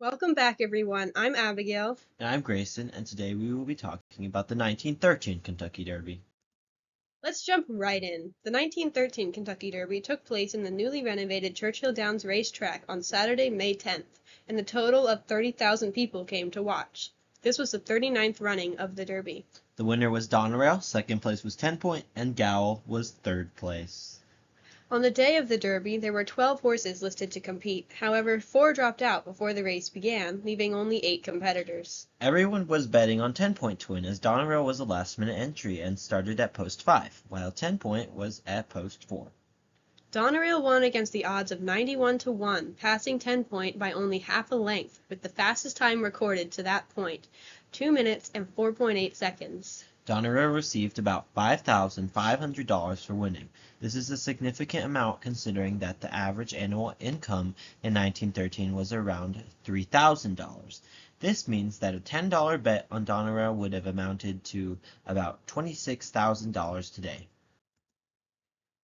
Welcome back, everyone. I'm Abigail. And I'm Grayson, and today we will be talking about the 1913 Kentucky Derby. Let's jump right in. The 1913 Kentucky Derby took place in the newly renovated Churchill Downs racetrack on Saturday, May 10th, and a total of 30,000 people came to watch. This was the 39th running of the Derby. The winner was Donerail, second place was 10 Point, and Gowl was third place. On the day of the Derby, there were 12 horses listed to compete. However, 4 dropped out before the race began, leaving only 8 competitors. Everyone was betting on 10 Point to win, as Donerail was a last-minute entry and started at post 5, while 10 Point was at post 4. Donerail won against the odds of 91-1, passing 10 Point by only half a length, with the fastest time recorded to that point, 2 minutes and 4.8 seconds. Donerail received about $5,500 for winning. This is a significant amount considering that the average annual income in 1913 was around $3,000. This means that a $10 bet on Donerail would have amounted to about $26,000 today.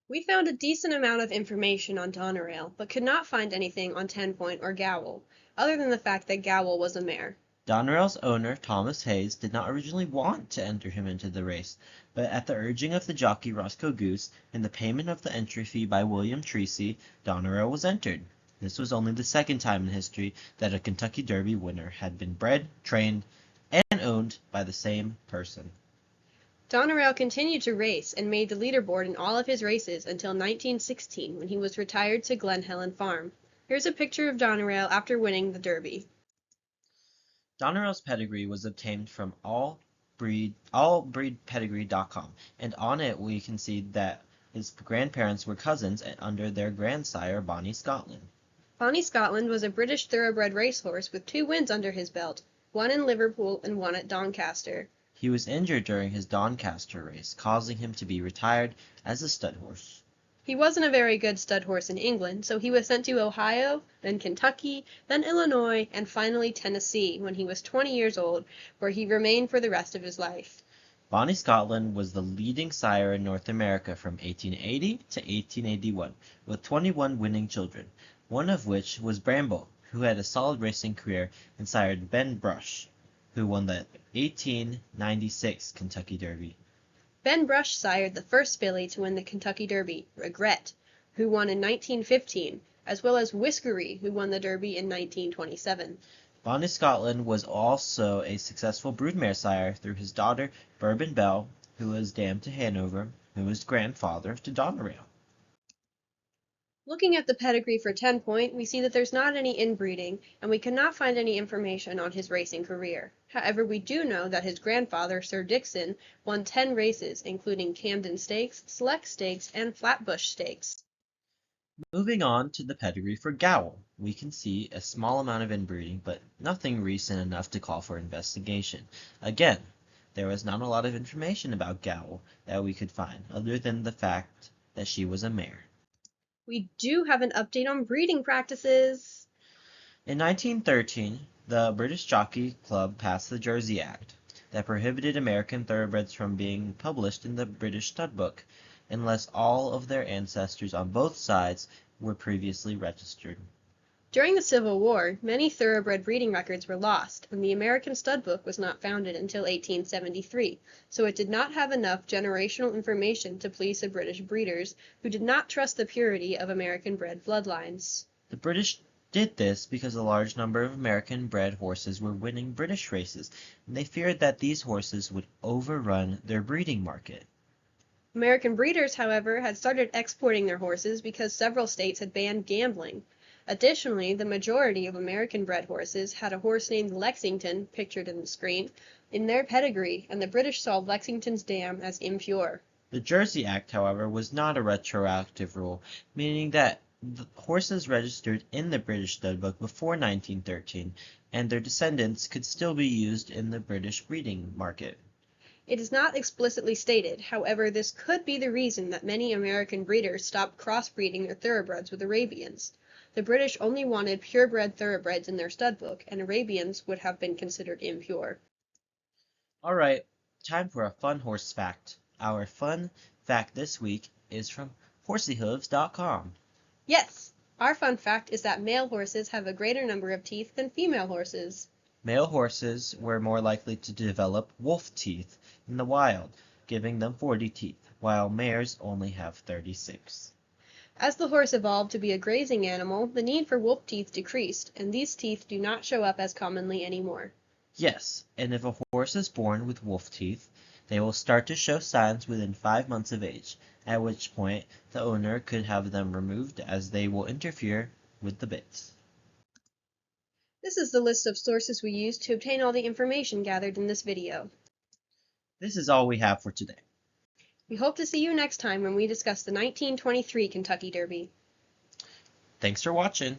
We found a decent amount of information on Donerail, but could not find anything on 10 Point or Gowl, other than the fact that Gowl was a mare. Donerail's owner, Thomas Hayes, did not originally want to enter him into the race, but at the urging of the jockey Roscoe Goose and the payment of the entry fee by William Treacy, Donerail was entered. This was only the second time in history that a Kentucky Derby winner had been bred, trained, and owned by the same person. Donerail continued to race and made the leaderboard in all of his races until 1916, when he was retired to Glen Helen Farm. Here's a picture of Donerail after winning the Derby. Donerail's pedigree was obtained from allbreedpedigree.com, and on it we can see that his grandparents were cousins under their grandsire Bonnie Scotland. Bonnie Scotland was a British thoroughbred racehorse with 2 wins under his belt, one in Liverpool and one at Doncaster. He was injured during his Doncaster race, causing him to be retired as a stud horse. He wasn't a very good stud horse in England, so he was sent to Ohio, then Kentucky, then Illinois, and finally Tennessee when he was 20 years old, where he remained for the rest of his life. Bonnie Scotland was the leading sire in North America from 1880 to 1881, with 21 winning children, one of which was Bramble, who had a solid racing career and sired Ben Brush, who won the 1896 Kentucky Derby. Ben Brush sired the first filly to win the Kentucky Derby, Regret, who won in 1915, as well as Whiskery, who won the Derby in 1927. Bonnie Scotland was also a successful broodmare sire through his daughter Bourbon Belle, who was dam to Hanover, who was grandfather to Donerail. Looking at the pedigree for 10 Point, we see that there's not any inbreeding, and we cannot find any information on his racing career. However, we do know that his grandfather, Sir Dixon, won 10 races, including Camden Stakes, Select Stakes, and Flatbush Stakes. Moving on to the pedigree for Gowl, we can see a small amount of inbreeding, but nothing recent enough to call for investigation. Again, there was not a lot of information about Gowl that we could find, other than the fact that she was a mare. We do have an update on breeding practices. In 1913, the British Jockey Club passed the Jersey Act that prohibited American thoroughbreds from being published in the British stud book unless all of their ancestors on both sides were previously registered. During the Civil War, many thoroughbred breeding records were lost, and the American stud book was not founded until 1873, so it did not have enough generational information to please the British breeders, who did not trust the purity of American-bred bloodlines. The British did this because a large number of American-bred horses were winning British races, and they feared that these horses would overrun their breeding market. American breeders, however, had started exporting their horses because several states had banned gambling. Additionally, the majority of American-bred horses had a horse named Lexington, pictured in the screen, in their pedigree, and the British saw Lexington's dam as impure. The Jersey Act, however, was not a retroactive rule, meaning that the horses registered in the British stud book before 1913 and their descendants could still be used in the British breeding market. It is not explicitly stated, however, this could be the reason that many American breeders stopped crossbreeding their thoroughbreds with Arabians. The British only wanted purebred thoroughbreds in their stud book, and Arabians would have been considered impure. Alright, time for a fun horse fact. Our fun fact this week is from horseyhooves.com. Yes, Our fun fact is that male horses have a greater number of teeth than female horses. Male horses were more likely to develop wolf teeth in the wild, giving them 40 teeth, while mares only have 36. As the horse evolved to be a grazing animal, the need for wolf teeth decreased, and these teeth do not show up as commonly anymore. Yes, and if a horse is born with wolf teeth, they will start to show signs within 5 months of age, at which point the owner could have them removed as they will interfere with the bits. This is the list of sources we used to obtain all the information gathered in this video. This is all we have for today. We hope to see you next time when we discuss the 1923 Kentucky Derby. Thanks for watching.